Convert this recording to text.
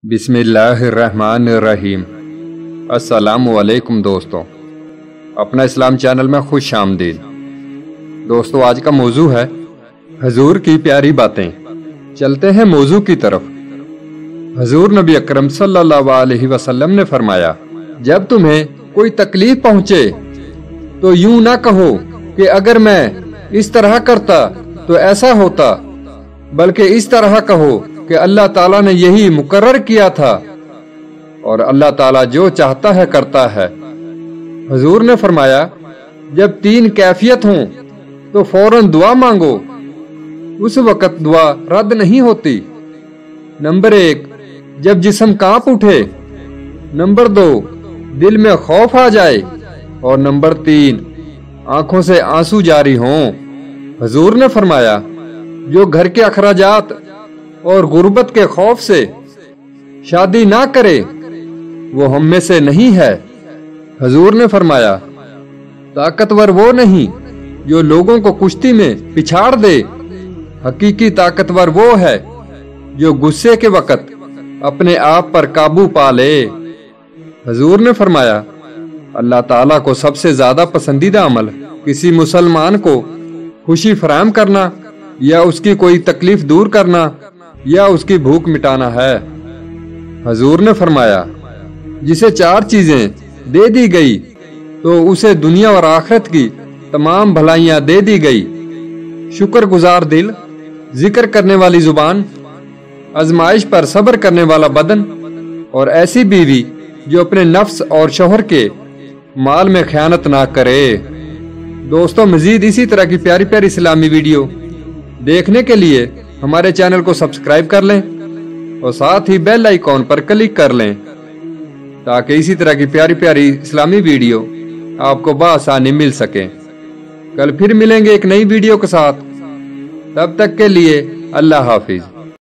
बिस्मिल्लाहिर्रहमानिर्रहीम। अस्सलामुअलैकुम दोस्तों, अपना इस्लाम चैनल में खुश आमदीद। दोस्तों, आज का मौजू है हजूर की प्यारी बातें। चलते हैं मौजू की तरफ। हजूर नबी अकरम सल्लल्लाहु अलैहि वसल्लम ने फरमाया, जब तुम्हें कोई तकलीफ पहुंचे तो यूं ना कहो कि अगर मैं इस तरह करता तो ऐसा होता, बल्कि इस तरह कहो कि अल्लाह ताला ने यही मुकर्रर किया था और अल्लाह ताला जो चाहता है करता है। हुजूर ने फरमाया, जब तीन कैफियत हों तो फौरन दुआ मांगो, उस वक़्त दुआ रद्द नहीं होती। नंबर 1, जब जिस्म कांप उठे। नंबर 2, दिल में खौफ आ जाए। और नंबर 3, आंखों से आंसू जारी हों। हुजूर ने फरमाया, जो घर के अखराजात और गुर्बत के खौफ से शादी ना करे वो हम में से नहीं है। हुजूर ने फरमाया, ताकतवर वो नहीं जो लोगों को कुश्ती में पिछाड़ दे, हकीकी ताकतवर वो है जो गुस्से के वक़्त अपने आप पर काबू पा ले। हुजूर ने फरमाया, अल्लाह ताला को सबसे ज्यादा पसंदीदा अमल किसी मुसलमान को खुशी फराहम करना या उसकी कोई तकलीफ दूर करना या उसकी भूख मिटाना है। हुजूर ने फरमाया, जिसे 4 चीजें दे दी गई तो उसे दुनिया और आखिरत की तमाम भलाइयां दे दी गई। शुक्रगुजार दिल, जिक्र करने वाली जुबान, आजमाइश पर सब्र करने वाला बदन और ऐसी बीवी जो अपने नफ्स और शौहर के माल में खयानत ना करे। दोस्तों, मजीद इसी तरह की प्यारी प्यारी इस्लामी वीडियो देखने के लिए हमारे चैनल को सब्सक्राइब कर लें और साथ ही बेल आइकॉन पर क्लिक कर लें ताकि इसी तरह की प्यारी प्यारी इस्लामी वीडियो आपको बआसानी मिल सके। कल फिर मिलेंगे एक नई वीडियो के साथ। तब तक के लिए अल्लाह हाफिज।